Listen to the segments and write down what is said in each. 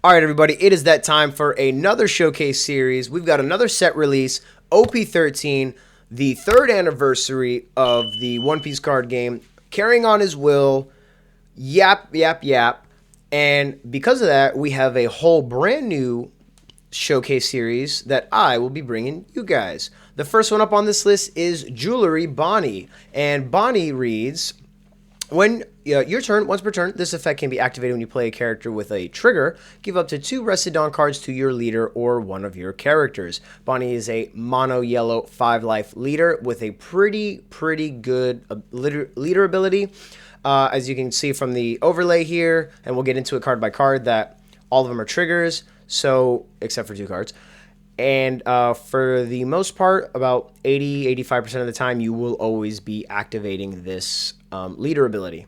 All right, everybody, it is that time for another showcase series. We've got another set release, OP13, the third anniversary of the One Piece card game, carrying on his will, yap, yap, yap. And because of that, we have a whole brand new showcase series that I will be bringing you guys. The first one up on this list is Jewelry Bonney. And Bonney reads, when your turn, once per turn, this effect can be activated when you play a character with a trigger. Give up to 2 Rested Dawn cards to your leader or one of your characters. Bonney is a mono yellow 5-life leader with a pretty good leader ability. As you can see from the overlay here, and we'll get into it card by card, that all of them are triggers, so except for 2 cards. And for the most part, about 80-85% of the time, you will always be activating this leader ability.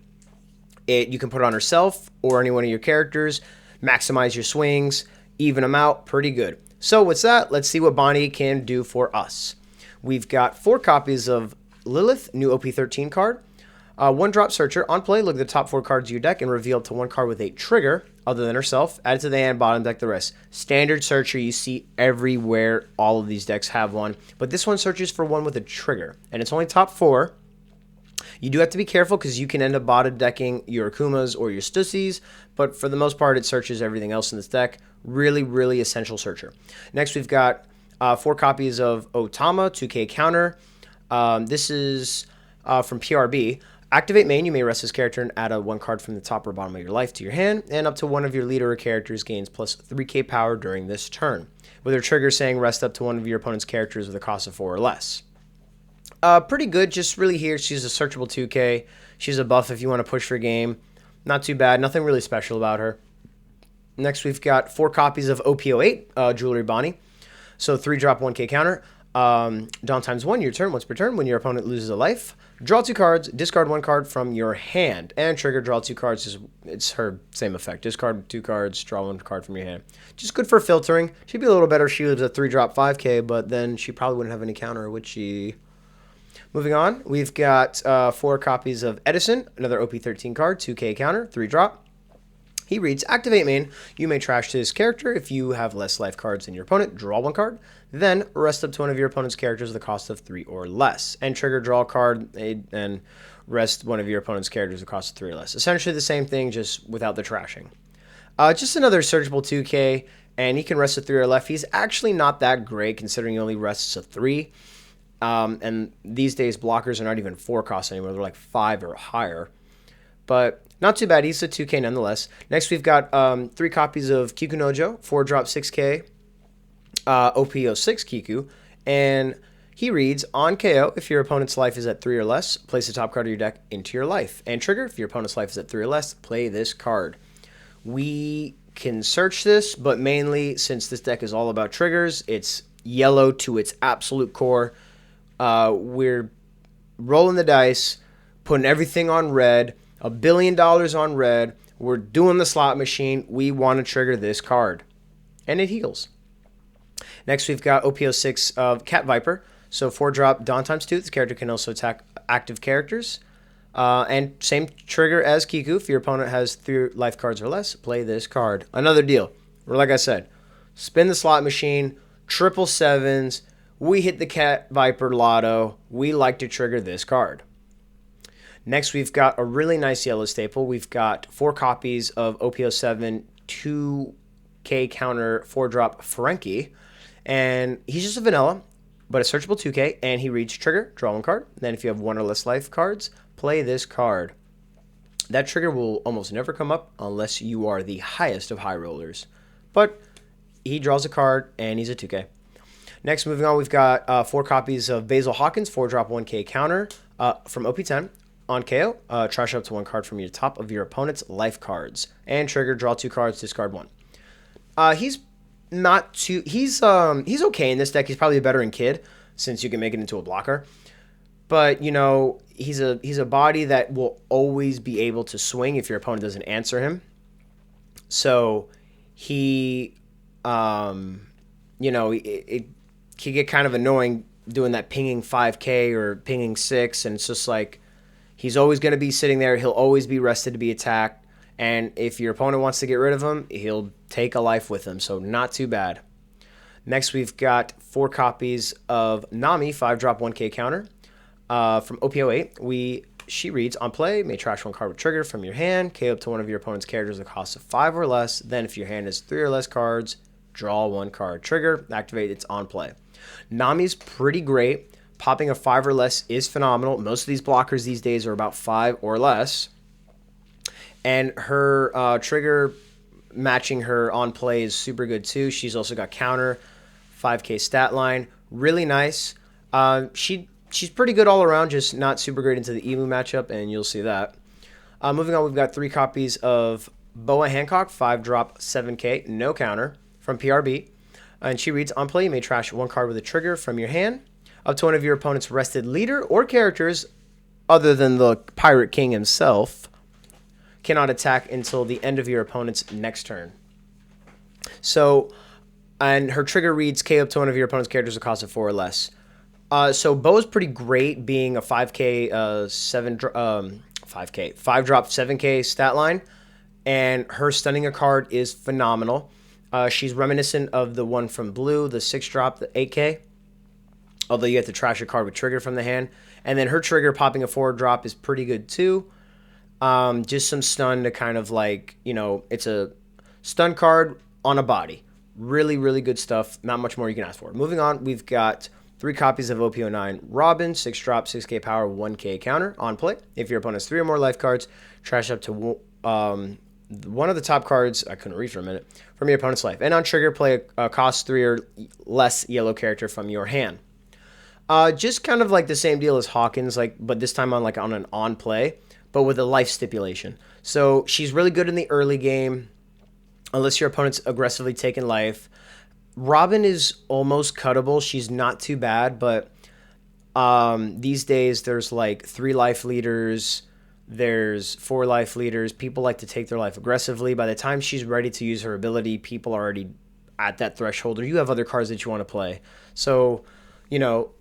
You can put it on herself or any one of your characters, maximize your swings, even them out, pretty good. So with that, let's see what Bonney can do for us. We've got 4 copies of Lilith, new OP13 card. 1-drop Searcher. On play, look at the top 4 cards of your deck and reveal up to 1 card with a trigger other than herself. Add it to the hand, bottom deck the rest. Standard Searcher you see everywhere. All of these decks have one. But this one searches for one with a trigger. And it's only top 4. You do have to be careful because you can end up bottom decking your Akumas or your Stussies. But for the most part, it searches everything else in this deck. Really essential searcher. Next, we've got 4 copies of Otama, 2K counter. This is from PRB. Activate main, you may rest this character and add a 1 card from the top or bottom of your life to your hand, and up to one of your leader or characters gains plus 3k power during this turn, with her trigger saying rest up to one of your opponent's characters with a cost of 4 or less. Pretty good, just really here, she's a searchable 2k, she's a buff if you want to push for game, not too bad, nothing really special about her. Next we've got 4 copies of OP08, Jewelry Bonney, so 3-drop 1k counter. Dawn times 1, your turn, once per turn, when your opponent loses a life. Draw 2 cards, discard 1 card from your hand, and trigger draw 2 cards. It's her same effect. Discard 2 cards, draw 1 card from your hand. Just good for filtering. She'd be a little better if she was a 3-drop 5k, but then she probably wouldn't have any counter, would she? Moving on, we've got 4 copies of Edison, another OP13 card, 2k counter, 3-drop. He reads, activate main. You may trash this character if you have less life cards than your opponent. Draw 1 card. Then rest up to one of your opponent's characters with a cost of 3 or less. And trigger draw a card and rest one of your opponent's characters with a cost of 3 or less. Essentially the same thing, just without the trashing. Just another searchable 2k, and he can rest a 3 or left. He's actually not that great considering he only rests a 3. And these days blockers are not even 4 costs anymore. They're like 5 or higher. But not too bad. He's a 2k nonetheless. Next, we've got 3 copies of Kikunojo, 4-drop 6k, OP06 Kiku. And he reads, on KO, if your opponent's life is at 3 or less, place the top card of your deck into your life. And trigger, if your opponent's life is at 3 or less, play this card. We can search this, but mainly, since this deck is all about triggers, it's yellow to its absolute core. We're rolling the dice, putting everything on red, $1 billion on red. We're doing the slot machine. We want to trigger this card. And it heals. Next, we've got OP06 of Cat Viper. So 4-drop Dawn times 2. This character can also attack active characters. And same trigger as Kiku. If your opponent has 3 life cards or less, play this card. Another deal. Like I said, spin the slot machine, 777s. We hit the Cat Viper lotto. We like to trigger this card. Next, we've got a really nice yellow staple. We've got 4 copies of OP07 2k counter 4-drop Frankie. And he's just a vanilla, but a searchable 2k. And he reads trigger, draw 1 card. Then if you have 1 or less life cards, play this card. That trigger will almost never come up unless you are the highest of high rollers. But he draws a card, and he's a 2k. Next, moving on, we've got 4 copies of Basil Hawkins, 4-drop 1k counter from OP10. On KO, trash up to 1 card from your top of your opponent's life cards. And trigger, draw 2 cards, discard 1. He's not too... He's okay in this deck. He's probably a veteran kid, since you can make it into a blocker. But, you know, he's a body that will always be able to swing if your opponent doesn't answer him. So, he... you know, it can get kind of annoying doing that pinging 5k or pinging 6, and it's just like... He's always going to be sitting there. He'll always be rested to be attacked. And if your opponent wants to get rid of him, he'll take a life with him, so not too bad. Next, we've got 4 copies of Nami, 5-drop 1K counter. From OP08, she reads, on play, may trash 1 card with trigger from your hand, KO up to one of your opponent's characters at a cost of 5 or less. Then if your hand has 3 or less cards, draw 1 card. Trigger, activate, it's on play. Nami's pretty great. Popping a 5 or less is phenomenal. Most of these blockers these days are about 5 or less. And her trigger matching her on play is super good too. She's also got counter, 5K stat line. Really nice. She's pretty good all around, just not super great into the Emu matchup, and you'll see that. Moving on, we've got 3 copies of Boa Hancock, 5-drop 7K, no counter, from PRB. And she reads, on play, you may trash 1 card with a trigger from your hand up to one of your opponent's rested leader or characters other than the Pirate King himself. Cannot attack until the end of your opponent's next turn. So, and her trigger reads, KO up to one of your opponent's characters at a cost of 4 or less. So Bo's pretty great, being a 5K 5-drop 7K stat line, and her stunning a card is phenomenal. She's reminiscent of the one from Blue, the 6-drop, the 8K, although you have to trash a card with trigger from the hand. And then her trigger popping a 4-drop is pretty good too. Just some stun to kind of like, it's a stun card on a body. Really, really good stuff. Not much more you can ask for. Moving on, we've got 3 copies of OP09 Robin, 6-drop, 6K power, 1K counter on play. If your opponent has 3 or more life cards, trash up to one of the top cards, I couldn't read for a minute, from your opponent's life. And on trigger, play a cost 3 or less yellow character from your hand. Just kind of like the same deal as Hawkins, but this time on an on play, but with a life stipulation. So she's really good in the early game, unless your opponent's aggressively taking life. Robin is almost cuttable. She's not too bad, but these days there's 3 life leaders, there's 4 life leaders. People like to take their life aggressively. By the time she's ready to use her ability, people are already at that threshold, or you have other cards that you want to play. So,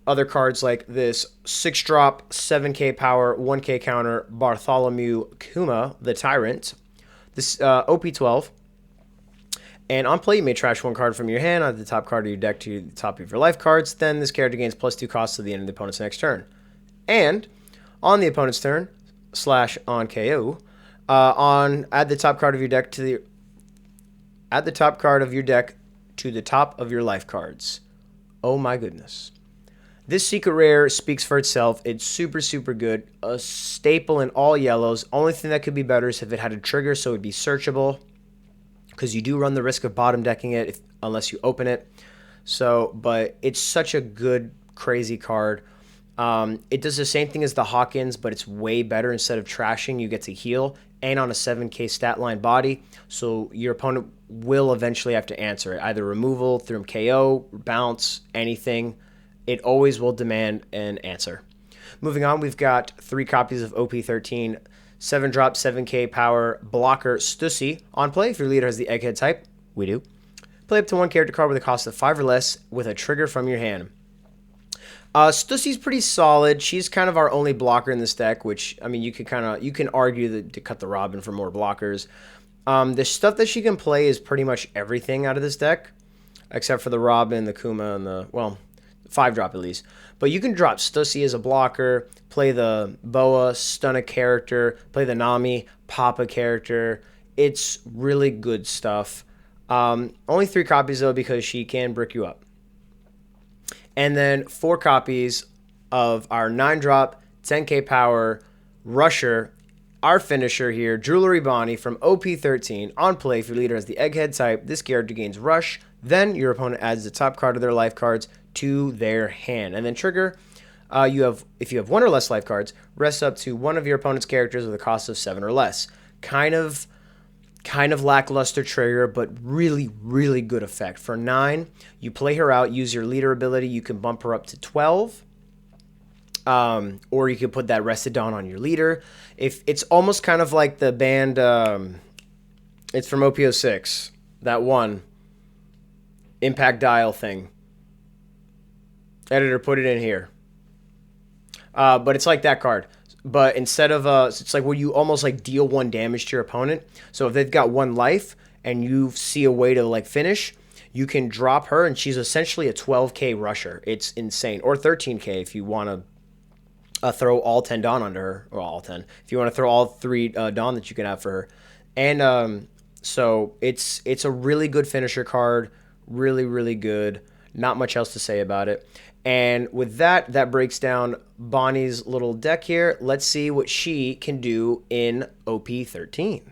other cards like this 6-drop, 7K power, 1K counter, Bartholomew Kuma, the Tyrant. This OP12. And on play, you may trash 1 card from your hand on the top card of your deck to the top of your life cards. Then this character gains +2 costs to the end of the opponent's next turn. And on the opponent's turn, / on KO, add the top card of your deck to the top of your life cards. Oh my goodness. This secret rare speaks for itself. It's super, super good. A staple in all yellows. Only thing that could be better is if it had a trigger, so it would be searchable, because you do run the risk of bottom decking it unless you open it. So, but it's such a good, crazy card. It does the same thing as the Hawkins, but it's way better. Instead of trashing, you get to heal, and on a 7K stat line body, so your opponent will eventually have to answer it. Either removal, through KO, bounce, anything. It always will demand an answer. Moving on, we've got 3 copies of OP13 7-drop, 7K power, blocker, Stussy. On play, if your leader has the Egghead type, we do. Play up to 1 character card with a cost of 5 or less with a trigger from your hand. Stussy's pretty solid. She's kind of our only blocker in this deck, which, you can argue to cut the Robin for more blockers. The stuff that she can play is pretty much everything out of this deck, except for the Robin, the Kuma, and the 5-drop at least. But you can drop Stussy as a blocker, play the Boa, stun a character, play the Nami, pop a character. It's really good stuff. Only 3 copies, though, because she can brick you up. And then 4 copies of our 9-drop, 10K power, Rusher, our finisher here, Jewelry Bonney from OP13. On play, if your leader has the Egghead type, this character gains Rush. Then your opponent adds the top card of their life cards to their hand. And then trigger, if you have 1 or less life cards, rest up to one of your opponent's characters with a cost of 7 or less. Kind of lackluster trigger, but really, really good effect. For 9, you play her out, use your leader ability, you can bump her up to 12. Or you could put that Rested Dawn on your leader. If it's almost kind of like the band, it's from OP06, that one Impact Dial thing. Editor, put it in here. But it's like that card. But instead of it's like where you almost like deal 1 damage to your opponent. So if they've got 1 life and you see a way to like finish, you can drop her, and she's essentially a 12k rusher. It's insane. Or 13k if you want to throw all 10 Dawn onto her, or all 10. If you want to throw all 3 Dawn that you can have for her. And so it's a really good finisher card, really, really good. Not much else to say about it. And with that, that breaks down Bonney's little deck here. Let's see what she can do in OP13.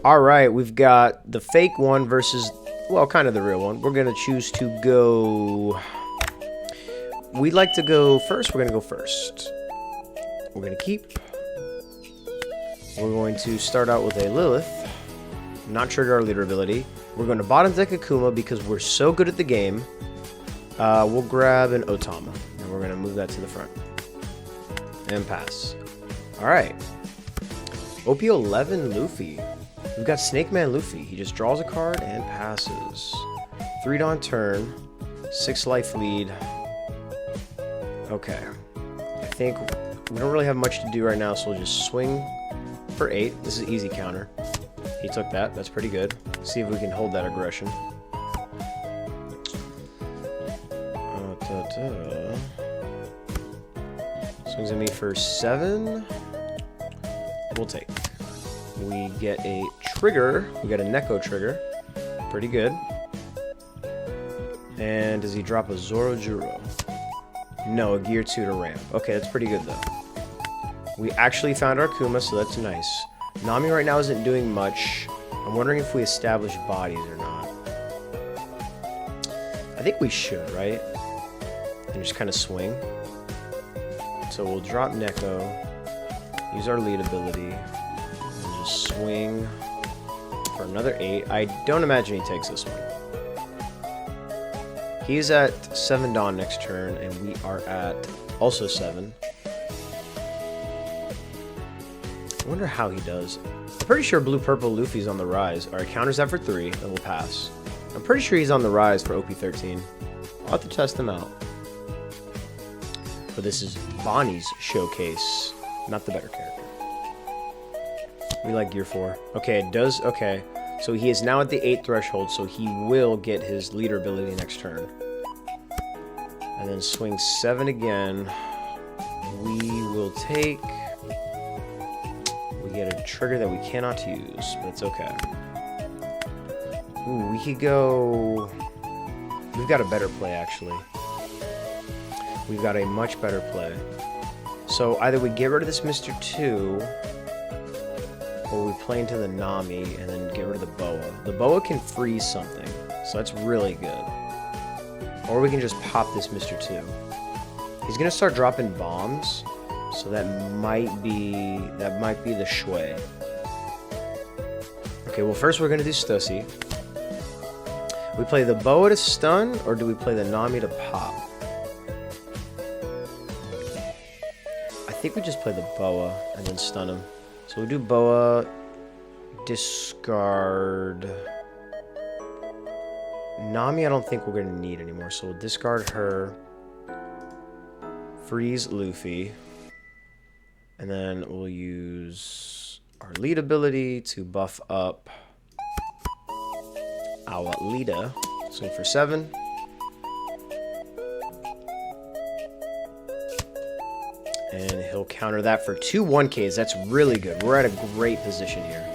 All right, we've got the fake one versus, well, kind of the real one. We're going to choose to go... We'd like to go first. We're going to go first. We're going to keep. We're going to start out with a Lilith. Not trigger our leader ability. We're going to bottom deck Akuma because we're so good at the game. We'll grab an Otama, and we're going to move that to the front. And pass. Alright. OP11 Luffy. We've got Snake Man Luffy. He just draws a card and passes. 3 Dawn turn. 6 life lead. Okay. I think we don't really have much to do right now, so we'll just swing for 8. This is an easy counter. He took that. That's pretty good. See if we can hold that aggression. Swings at me for 7. We'll take. We get a trigger. We got a Neko trigger. Pretty good. And does he drop a Zorojuro? No, a Gear 2 to ramp. Okay, that's pretty good though. We actually found our Kuma, so that's nice. Nami right now isn't doing much. I'm wondering if we establish bodies or not. I think we should, right? And just kind of swing. So we'll drop Neko, use our lead ability, and just swing for another 8. I don't imagine he takes this one. He's at 7 Dawn next turn, and we are at also 7. I wonder how he does. I'm pretty sure Blue-Purple Luffy's on the rise. Alright, counters that for 3, and we'll pass. I'm pretty sure he's on the rise for OP13. I'll have to test him out. But this is Bonney's showcase, not the better character. We like Gear 4. Okay, it does. Okay, so he is now at the 8 threshold, so he will get his leader ability next turn. And then swing 7 again. We will take. We get a trigger that we cannot use, but it's okay. Ooh, we could go. We've got a better play, actually. We've got a much better play. So either we get rid of this Mr. 2, or we play into the Nami and then get rid of the Boa. The Boa can freeze something, so that's really good. Or we can just pop this Mr. 2. He's gonna start dropping bombs, so that might be the Shui. Okay, well first we're gonna do Stussy. We play the Boa to stun, or do we play the Nami to pop? I think we just play the Boa and then stun him. So we'll do Boa, discard. Nami I don't think we're going to need anymore, so we'll discard her, freeze Luffy, and then we'll use our lead ability to buff up our leader. Swing for 7. And he'll counter that for 2 1Ks. That's really good. We're at a great position here.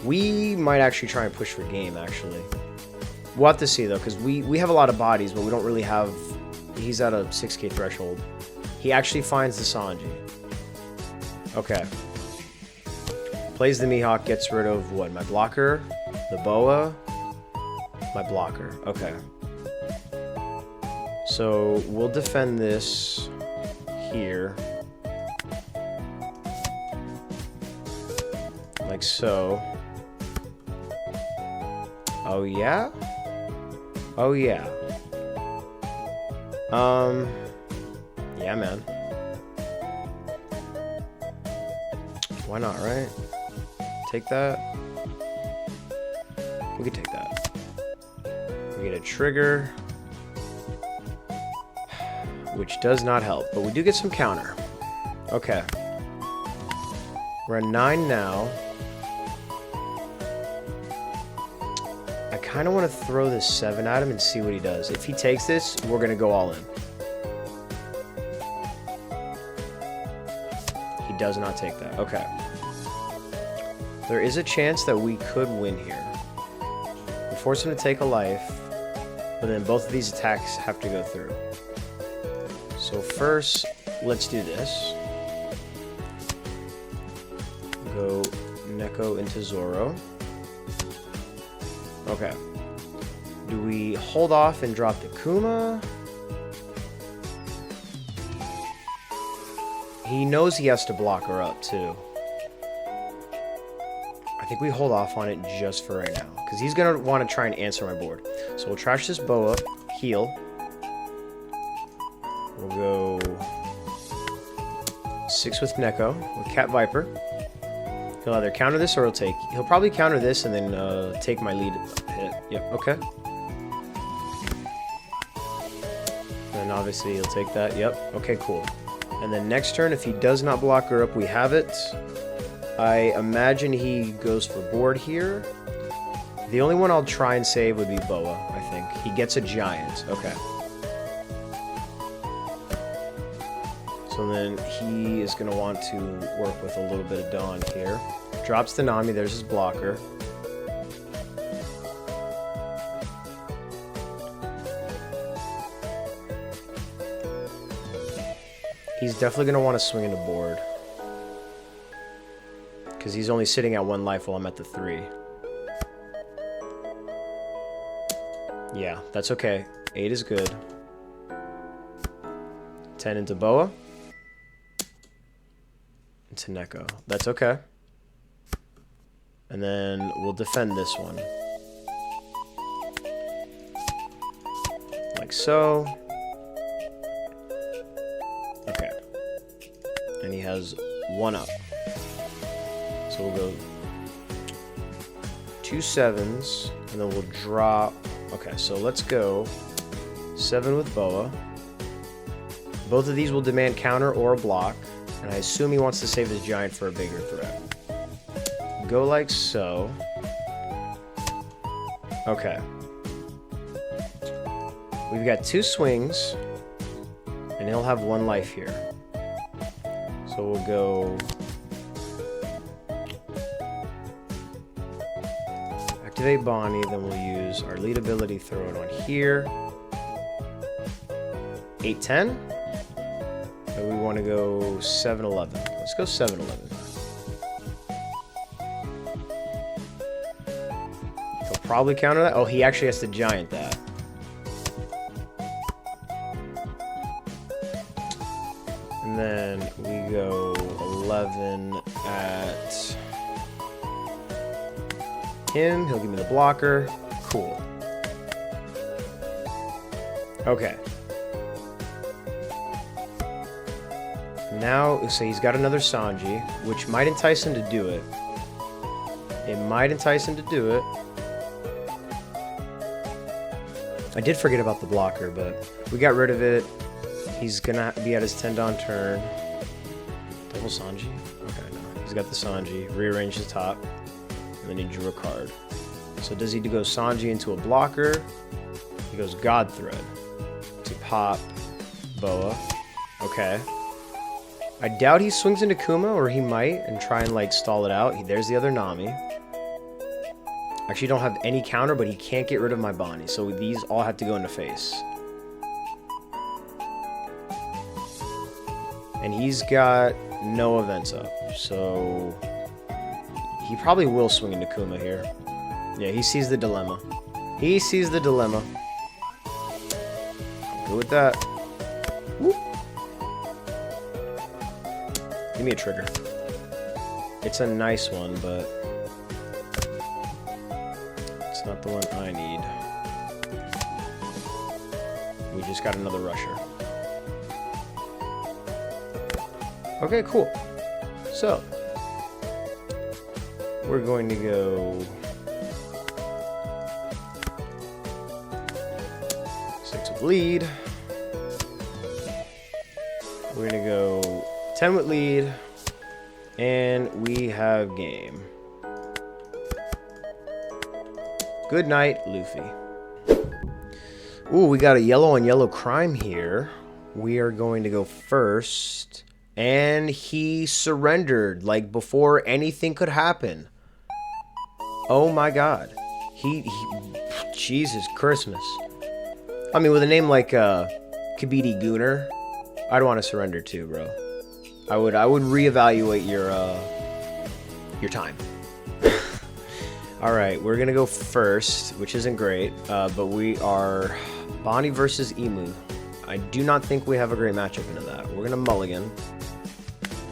We might actually try and push for game, actually. We'll have to see, though, because we have a lot of bodies, but we don't really have... He's at a 6K threshold. He actually finds the Sanji. Okay. Plays the Mihawk, gets rid of what? My blocker? The Boa? My blocker. Okay. So, we'll defend this here. Like so. Oh yeah? Oh yeah. Yeah, man. Why not, right? Take that. We could take that. We get a trigger, which does not help, but we do get some counter. Okay. We're at 9 now. I kind of want to throw this 7 at him and see what he does. If he takes this, we're going to go all in. He does not take that. Okay. There is a chance that we could win here. We force him to take a life, but then both of these attacks have to go through. So first, let's do this. Go Neko into Zoro. Okay. Do we hold off and drop the Kuma? He knows he has to block her up, too. I think we hold off on it just for right now, because he's going to want to try and answer my board. So we'll trash this boa, heal. We'll go 6 with Neko, with Cat Viper. He'll either counter this or he'll probably counter this and then take my lead hit. Yep, okay. And obviously he'll take that. Yep, okay, cool. And then next turn, if he does not block her up, we have it. I imagine he goes for board here. The only one I'll try and save would be Boa, I think. He gets a giant. Okay. So then he is going to want to work with a little bit of Dawn here. Drops the Nami. There's his blocker. He's definitely going to want to swing into board. Because he's only sitting at 1 life while I'm at the 3. Yeah, that's okay. 8 is good. 10 into Boa. Into Neko. That's okay. And then we'll defend this one. Like so. Okay. And he has 1 up. So we'll go 2 7s, and then we'll drop. Okay, so let's go 7 with Boa. Both of these will demand counter or a block, and I assume he wants to save his giant for a bigger threat. Go like so. Okay. We've got 2 swings, and he'll have 1 life here. So we'll go... Activate Bonney, then we'll use our lead ability, throw it on here. 8-10. And we want to go 7-11. Let's go 7-11. He'll probably counter that. Oh, he actually has to giant that. And then we go 11 at him. He'll give me the blocker. Cool. Okay. Now, so he's got another Sanji, which might entice him to do it. It might entice him to do it. I did forget about the blocker, but we got rid of it. He's gonna be at his 10 Dawn turn. Double Sanji? Okay, no. He's got the Sanji. Rearrange the top. And then he drew a card. So does he go Sanji into a blocker? He goes God Thread to pop Boa. Okay. I doubt he swings into Kuma, or he might, and try and like stall it out. There's the other Nami. Actually don't have any counter, but he can't get rid of my Bonney, so these all have to go into face. And he's got no events up, so he probably will swing into Kuma here. Yeah, he sees the dilemma. He sees the dilemma. I'm good with that. Whoop. Give me a trigger. It's a nice one, but it's not the one I need. We just got another rusher. Okay, cool. So, we're going to go 6 with lead. We're going to go 10 with lead. And we have game. Good night, Luffy. Ooh, we got a yellow on yellow crime here. We are going to go first. And he surrendered, like, before anything could happen. Oh my god. He Jesus Christmas. I mean, with a name like Kabiti Gooner, I'd want to surrender too, bro. I would reevaluate your time. All right, we're gonna go first, which isn't great, but we are Bonney versus Emu. I do not think we have a great matchup into that. We're gonna mulligan,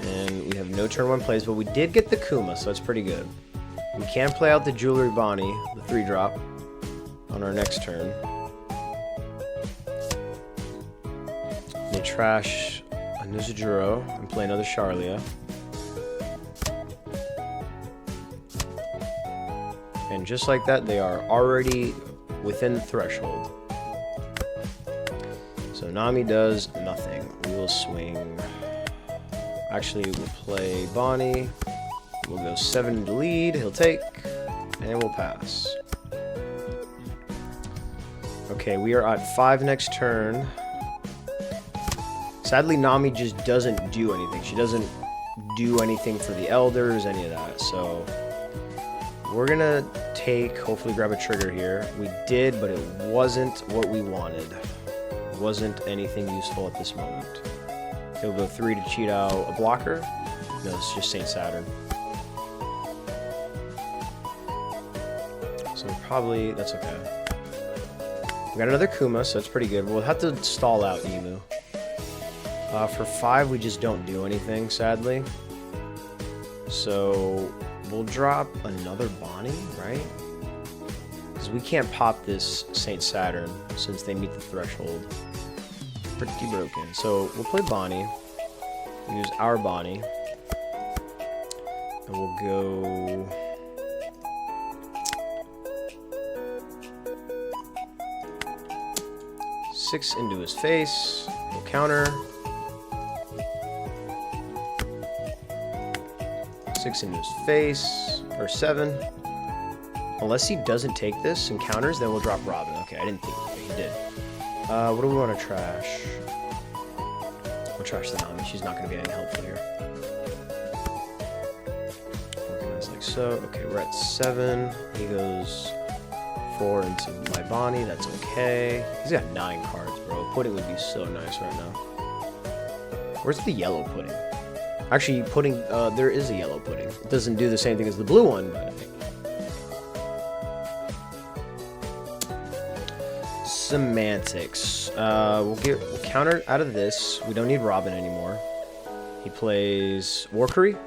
and we have no turn 1 plays, but we did get the Kuma, so that's pretty good. We can play out the Jewelry Bonney, the 3-drop, on our next turn. They trash a Nuzujuro and play another Charlia. And just like that, they are already within the threshold. So Nami does nothing. We will swing. Actually, we'll play Bonney. We'll go 7 into lead. He'll take, and we'll pass. Okay, we are at 5 next turn. Sadly, Nami just doesn't do anything. She doesn't do anything for the elders, any of that. So we're gonna take, hopefully grab a trigger here. We did, but it wasn't what we wanted. It wasn't anything useful at this moment. He'll go 3 to cheat out a blocker. No, it's just Saint Saturn. So probably, that's okay. We got another Kuma, so it's pretty good. We'll have to stall out Emu. For 5, we just don't do anything, sadly. So we'll drop another Bonney, right? Because we can't pop this Saint Saturn since they meet the threshold. Pretty broken. So we'll play Bonney. Use our Bonney. And we'll go... Six into his face. We'll counter. 6 into his face, or 7. Unless he doesn't take this and counters, then we'll drop Robin. Okay, I didn't think he did. What do we want to trash? We'll trash the Nami. She's not going to be any helpful here. Organize like so. Okay, we're at 7. He goes 4 into my Bonney. That's okay. He's got 9 cards, bro. Pudding would be so nice right now. Where's the yellow pudding? Actually, pudding, there is a yellow pudding. It doesn't do the same thing as the blue one, but... Semantics. We'll counter out of this. We don't need Robin anymore. He plays Warkery,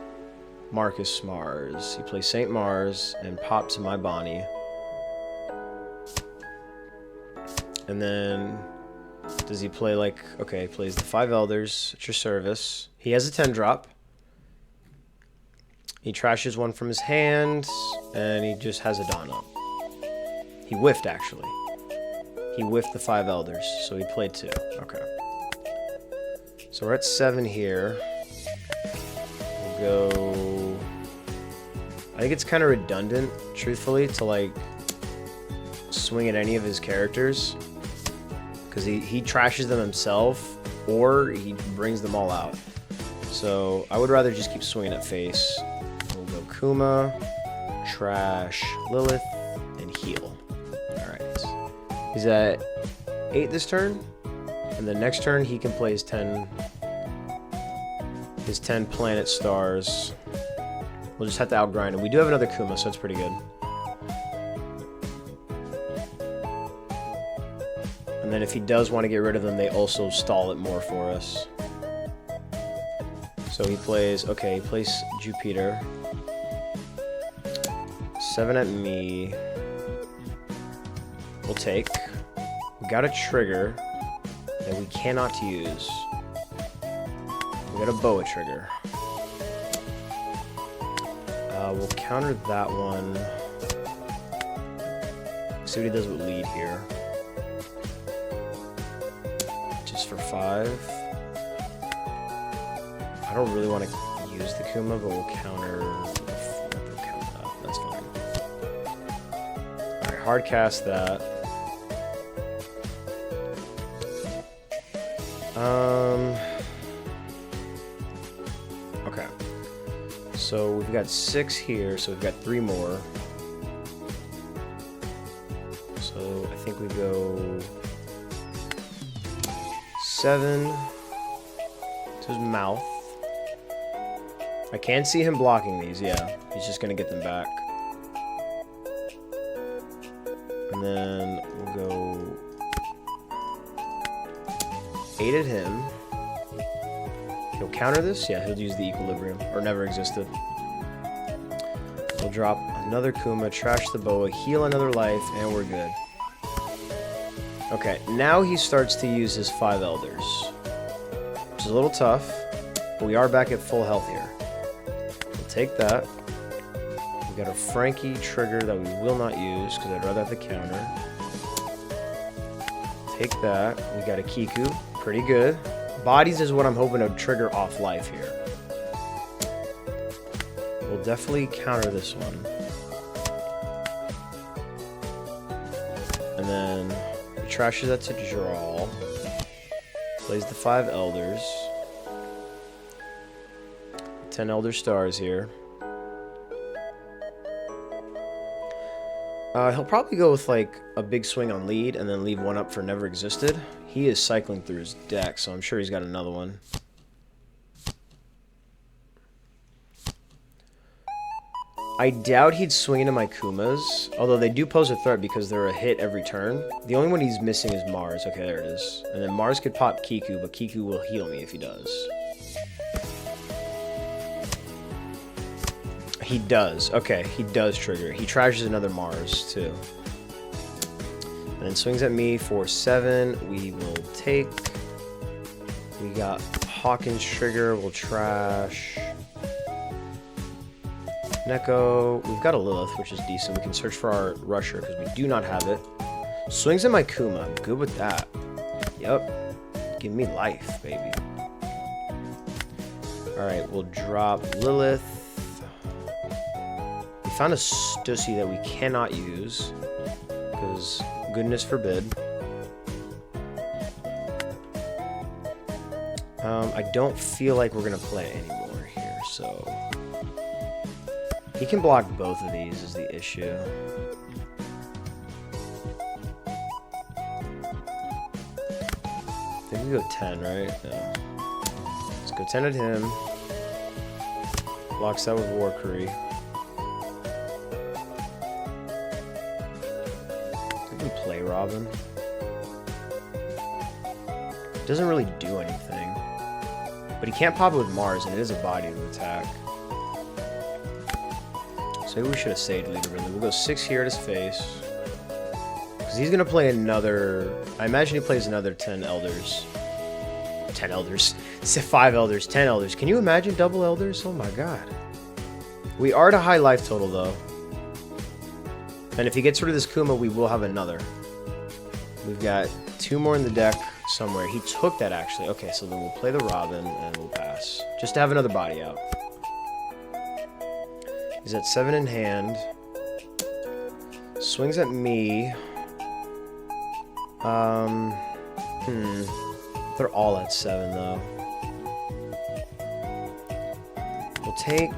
Marcus Mars. He plays Saint Mars and pops my Bonney. And then... Does he play like... Okay, he plays the 5 Elders at your service. He has a 10-drop. He trashes one from his hand, and he just has a Dawn up. He whiffed, actually. He whiffed the 5 Elders, so he played 2. Okay. So we're at 7 here. We'll go... I think it's kind of redundant, truthfully, to, like, swing at any of his characters. Because he trashes them himself, or he brings them all out. So I would rather just keep swinging at face. We'll go Kuma, trash Lilith, and heal. Alright. He's at 8 this turn. And the next turn he can play his 10 planet stars. We'll just have to outgrind him. We do have another Kuma, so it's pretty good. And then if he does want to get rid of them, they also stall it more for us. So he plays, okay, he plays Jupiter. 7 at me. We'll take. We got a trigger that we cannot use. We got a boa trigger. We'll counter that one. See what he does with lead here. Just for 5. I don't really want to use the Kuma, but we'll counter. That's fine. Alright, hard cast that. Okay. So we've got 6 here, so we've got 3 more. So I think we go 7 to his mouth. I can see him blocking these, yeah. He's just gonna get them back. And then we'll go 8 at him. He'll counter this? Yeah, he'll use the equilibrium, or never existed. We'll drop another Kuma, trash the boa, heal another life, and we're good. Okay, now he starts to use his 5 elders, which is a little tough, but we are back at full health here. We'll take that. We got a Frankie trigger that we will not use because I'd rather have the counter. Take that. We got a Kiku, pretty good. Bodies is what I'm hoping to trigger off life here. We'll definitely counter this one. And then he trashes that to draw. Plays the 5 elders. 10 elder stars here. He'll probably go with like a big swing on lead and then leave one up for never existed. He is cycling through his deck, so I'm sure he's got another one. I doubt he'd swing into my Kumas, although they do pose a threat because they're a hit every turn. The only one he's missing is Mars. Okay, there it is. And then Mars could pop Kiku, but Kiku will heal me if he does. He does. Okay, he does trigger. He trashes another Mars, too. And then swings at me for 7. We will take. We got Hawkins trigger. We'll trash. Neko. We've got a Lilith, which is decent. We can search for our Rusher, because we do not have it. Swings at my Kuma. I'm good with that. Yep. Give me life, baby. Alright, we'll drop Lilith. Found a Stussy that we cannot use because goodness forbid. I don't feel like we're gonna play anymore here, so he can block both of these is the issue. I think we go 10, right? Yeah. Let's go 10 at him. Blocks that with Warcry. Play Robin. Doesn't really do anything. But he can't pop it with Mars, and it is a body to attack. So maybe we should have saved literally. We'll go 6 here at his face. Because he's going to play another... I imagine he plays another 10 elders. 10 elders. 5 elders, 10 elders. Can you imagine double elders? Oh my god. We are at a high life total, though. And if he gets rid of this Kuma, we will have another. We've got 2 more in the deck somewhere. He took that, actually. Okay, so then we'll play the Robin, and we'll pass. Just to have another body out. He's at 7 in hand. Swings at me. They're all at 7, though. We'll take...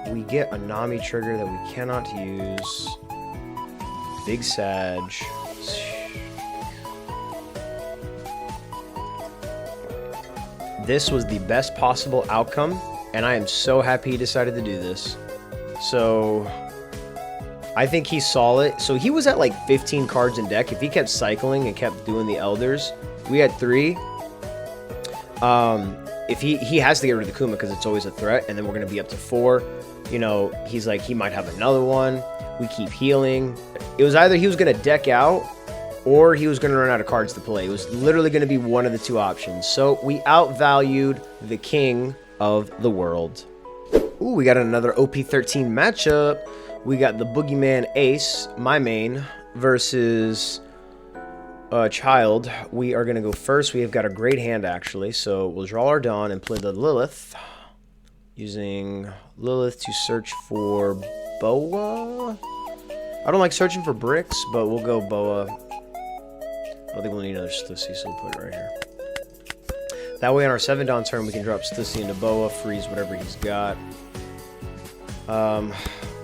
We get a Nami trigger that we cannot use. Big Sag. This was the best possible outcome, and I am so happy he decided to do this. So, I think he saw it. So he was at like 15 cards in deck. If he kept cycling and kept doing the Elders, we had 3. If he has to get rid of the Kuma because it's always a threat, and then we're going to be up to 4. You know, he's like, he might have another one. We keep healing. It was either he was going to deck out or he was going to run out of cards to play. It was literally going to be one of the 2 options. So we outvalued the king of the world. Ooh, we got another OP13 matchup. We got the Boogeyman Ace, my main, versus Child. We are going to go first. We have got a great hand, actually. So we'll draw our Dawn and play the Lilith. Using Lilith to search for Boa. I don't like searching for bricks, but we'll go Boa. I don't think we'll need another Stussy, so we'll put it right here. That way on our 7 down turn, we can drop Stussy into Boa, freeze whatever he's got.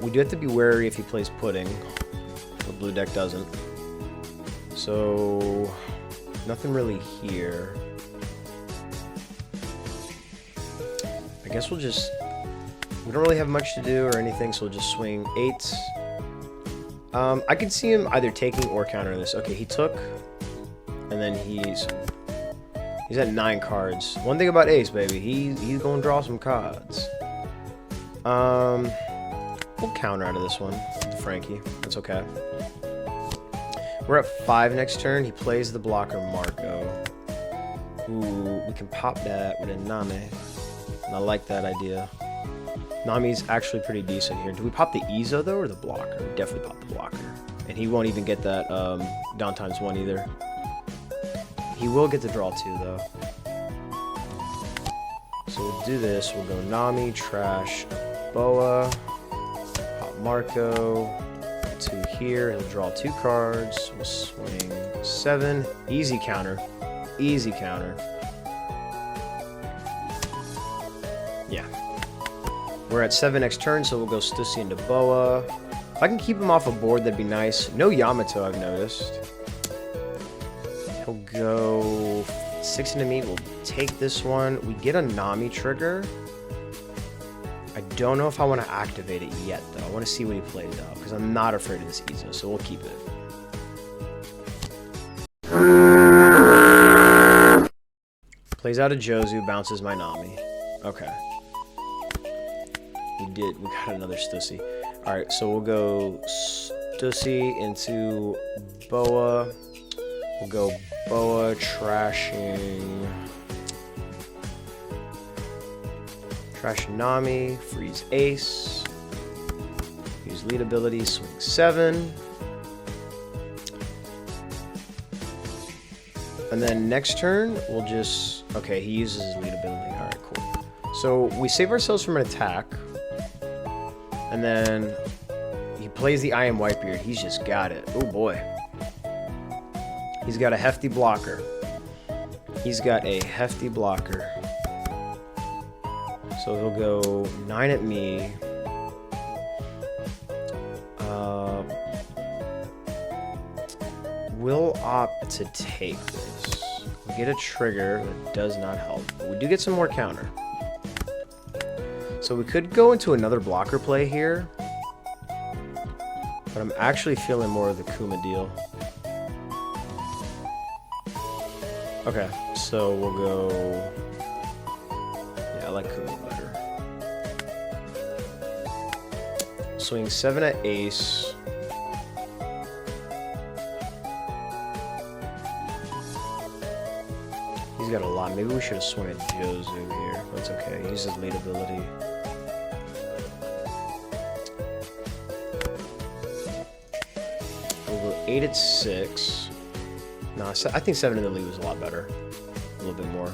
We do have to be wary if he plays Pudding. The blue deck doesn't. So, nothing really here. I guess we'll just... We don't really have much to do or anything, so we'll just swing 8s. I can see him either taking or countering this. Okay, he took, and then he's at 9 cards. One thing about Ace, baby, he's gonna draw some cards. We'll counter out of this one, Frankie. That's okay. We're at 5 next turn. He plays the blocker Marco. Ooh, we can pop that with a Nami. And I like that idea. Nami's actually pretty decent here. Do we pop the Izo though, or the blocker? We definitely pop the blocker. And he won't even get that down ×1 either. He will get to draw 2 though. So we'll do this. We'll go Nami, trash, Boa, pop Marco, 2 here. He'll draw 2 cards. We'll swing 7. Easy counter. Easy counter. Yeah. We're at 7 next turn, so we'll go Stussy into Boa. If I can keep him off a board, that'd be nice. No Yamato, I've noticed. He'll go 6 into me. We'll take this one. We get a Nami trigger. I don't know if I want to activate it yet, though. I want to see what he plays out, because I'm not afraid of this Izo, so we'll keep it. Plays out a Jozu, bounces my Nami. Okay. We got another Stussy. Alright, so we'll go Stussy into Boa. We'll go Boa, trashing Nami, freeze Ace. Use lead ability, swing 7. And then next turn, we'll just... Okay, he uses his lead ability. Alright, cool. So we save ourselves from an attack. And then he plays the I Am Whitebeard. He's just got it. Oh boy. He's got a hefty blocker. He's got a hefty blocker. So he'll go 9 at me. We'll opt to take this. We get a trigger that does not help. But we do get some more counter. So we could go into another blocker play here. But I'm actually feeling more of the Kuma deal. Okay, so we'll go... Yeah, I like Kuma better. Swing 7 at Ace. He's got a lot. Maybe we should have swung at Jozu here. That's okay. He uses lead ability. We'll go 8 at 6. Nah, I think 7 in the lead was a lot better. A little bit more.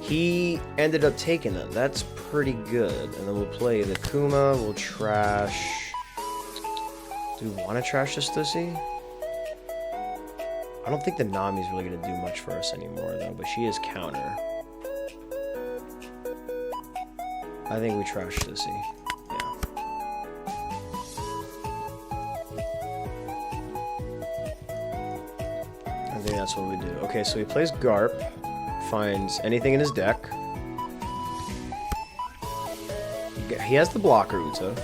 He ended up taking it. That's pretty good. And then we'll play the Kuma. We'll trash... Do we want to trash the Stussy? I don't think the Nami's really going to do much for us anymore, though, but she is counter. I think we trash Stussy. Yeah. I think that's what we do. Okay, so he plays Garp, finds anything in his deck. He has the blocker, Uta.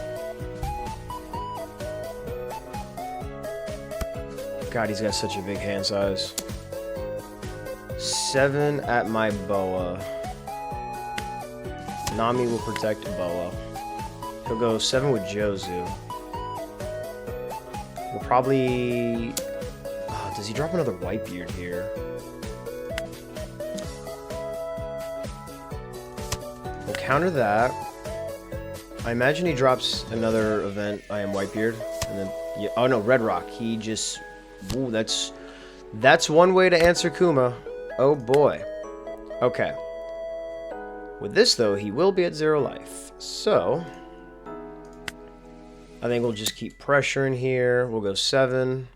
God, he's got such a big hand size. 7 at my Boa. Nami will protect Boa. He'll go 7 with Jozu. We'll probably... Oh, does he drop another Whitebeard here? We'll counter that. I imagine he drops another event, I Am Whitebeard. And then... Yeah, oh no, Red Rock. He just... Ooh, that's one way to answer Kuma. Oh boy. Okay. With this, though, he will be at 0 life. So, I think we'll just keep pressuring here. We'll go 7.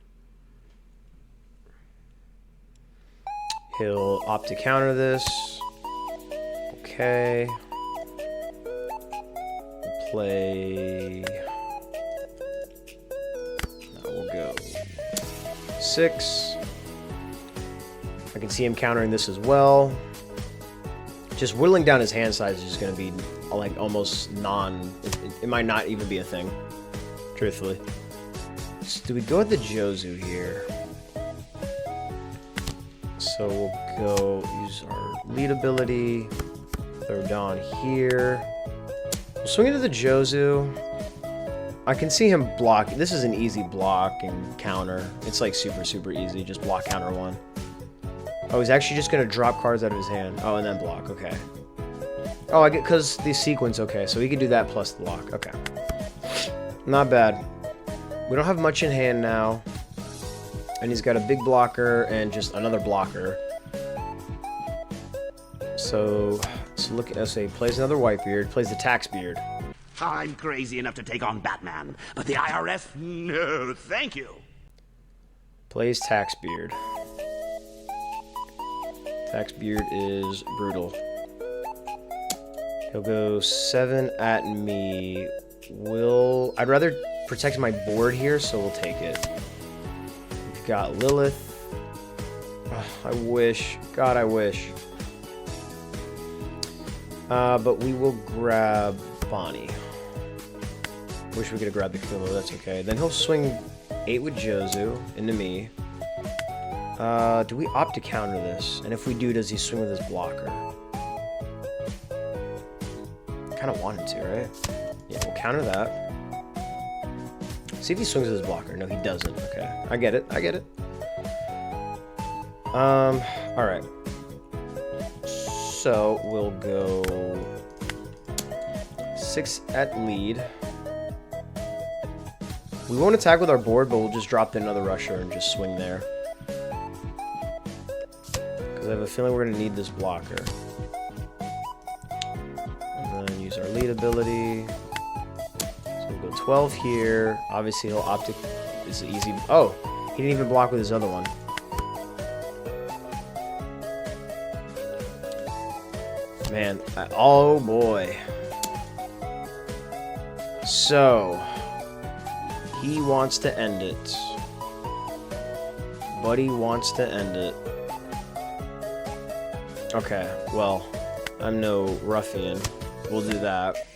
He'll opt to counter this. Okay. We'll play... Now we'll go 6. I can see him countering this as well. Just whittling down his hand size is just going to be like almost it might not even be a thing, truthfully. So do we go with the Jozu here? So we'll go use our lead ability, throw Dawn here. We'll swing into the Jozu. I can see him block. This is an easy block and counter. It's like super easy. Just block, counter 1. Oh, he's actually just going to drop cards out of his hand. Oh, and then block. Okay. Oh, I get because the sequence. Okay, so he can do that plus the block. Okay. Not bad. We don't have much in hand now. And he's got a big blocker and just another blocker. So look at SA. Plays another Whitebeard. Plays the Taxbeard. I'm crazy enough to take on Batman, but the IRS? No, thank you. Plays Taxbeard. Taxbeard is brutal. He'll go 7 at me. I'd rather protect my board here, so we'll take it. We've got Lilith. I wish. God, I wish. But we will grab Bonney. Wish we could have grabbed the Kumo. That's okay. Then he'll swing 8 with Jozu into me. Do we opt to counter this? And if we do, does he swing with his blocker? Kind of wanted to, right? Yeah, we'll counter that. See if he swings with his blocker. No, he doesn't. Okay, I get it. I get it. All right. So we'll go 6 at lead. We won't attack with our board, but we'll just drop in another rusher and just swing there. I have a feeling we're going to need this blocker. And then use our lead ability. So we'll go 12 here. Obviously, he'll opt to... It's easy... Oh! He didn't even block with his other one. Man. Oh, boy. So... He wants to end it. Buddy wants to end it. Okay, well, I'm no ruffian. We'll do that.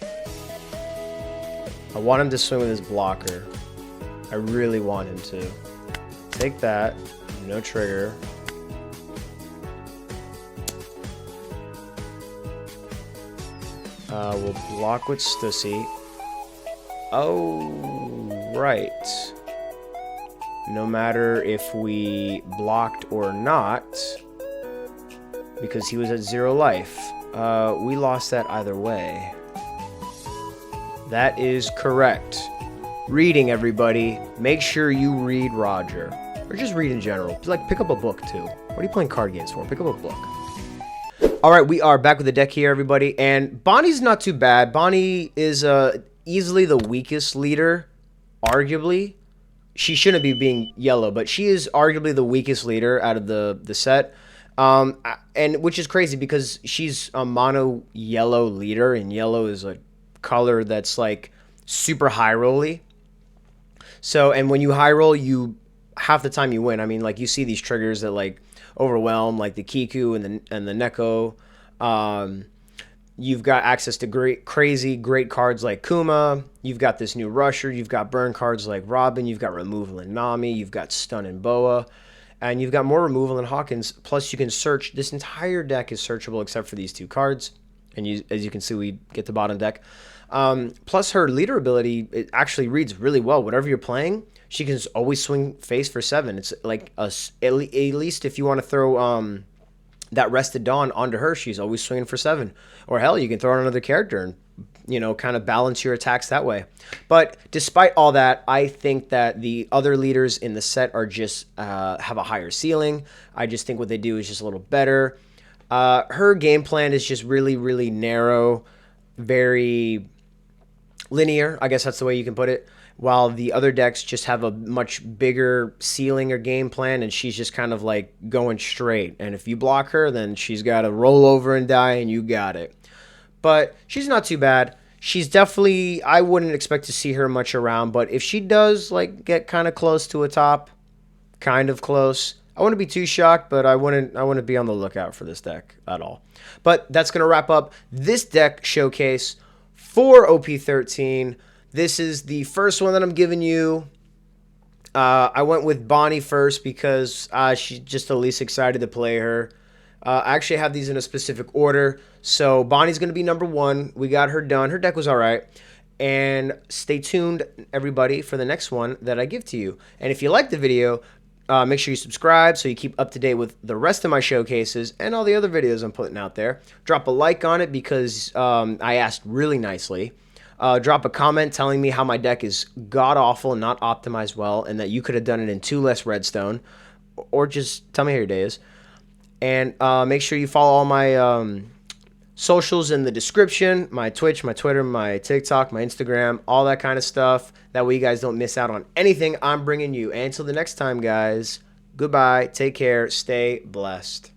I want him to swing with his blocker. I really want him to. Take that. No trigger. We'll block with Stussy. Oh, right. No matter if we blocked or not... Because he was at 0 life. We lost that either way. That is correct. Reading, everybody. Make sure you read Roger. Or just read in general. Like, pick up a book, too. What are you playing card games for? Pick up a book. Alright, we are back with the deck here, everybody. And Bonnie's not too bad. Bonney is easily the weakest leader. Arguably. She shouldn't be being yellow, but she is arguably the weakest leader out of the set. And which is crazy because she's a mono yellow leader, and yellow is a color that's like super high rolly. So, and when you high roll, you half the time you win. I mean, like you see these triggers that like overwhelm, like the Kiku and the Neko. You've got access to great cards like Kuma. You've got this new Rusher. You've got burn cards like Robin. You've got removal in Nami. You've got stun in Boa. And you've got more removal in Hawkins. Plus, you can search. This entire deck is searchable except for these 2 cards. And as you can see, we get the bottom deck. Plus, her leader ability, it actually reads really well. Whatever you're playing, she can always swing face for 7. It's like, at least if you want to throw that Rested Dawn onto her, she's always swinging for 7. Or hell, you can throw on another character and, you know, kind of balance your attacks that way. But despite all that, I think that the other leaders in the set are just have a higher ceiling. I just think what they do is just a little better. Her game plan is just really, really narrow, very linear. I guess that's the way you can put it. While the other decks just have a much bigger ceiling or game plan, and she's just kind of like going straight. And if you block her, then she's got to roll over and die, and you got it. But she's not too bad. She's definitely, I wouldn't expect to see her much around, but if she does like get kind of close to a top, kind of close, I wouldn't be too shocked, but I wouldn't be on the lookout for this deck at all. But that's going to wrap up this deck showcase for OP13. This is the first one that I'm giving you. I went with Bonney first because she's just the least excited to play her. I actually have these in a specific order. So Bonnie's going to be number 1. We got her done. Her deck was all right. And stay tuned, everybody, for the next one that I give to you. And if you like the video, make sure you subscribe so you keep up to date with the rest of my showcases and all the other videos I'm putting out there. Drop a like on it because I asked really nicely. Drop a comment telling me how my deck is god-awful and not optimized well and that you could have done it in 2 less redstone. Or just tell me how your day is. And make sure you follow all my socials in the description. My Twitch, my Twitter, my TikTok, my Instagram, all that kind of stuff. That way you guys don't miss out on anything I'm bringing you. And until the next time, guys, goodbye. Take care. Stay blessed.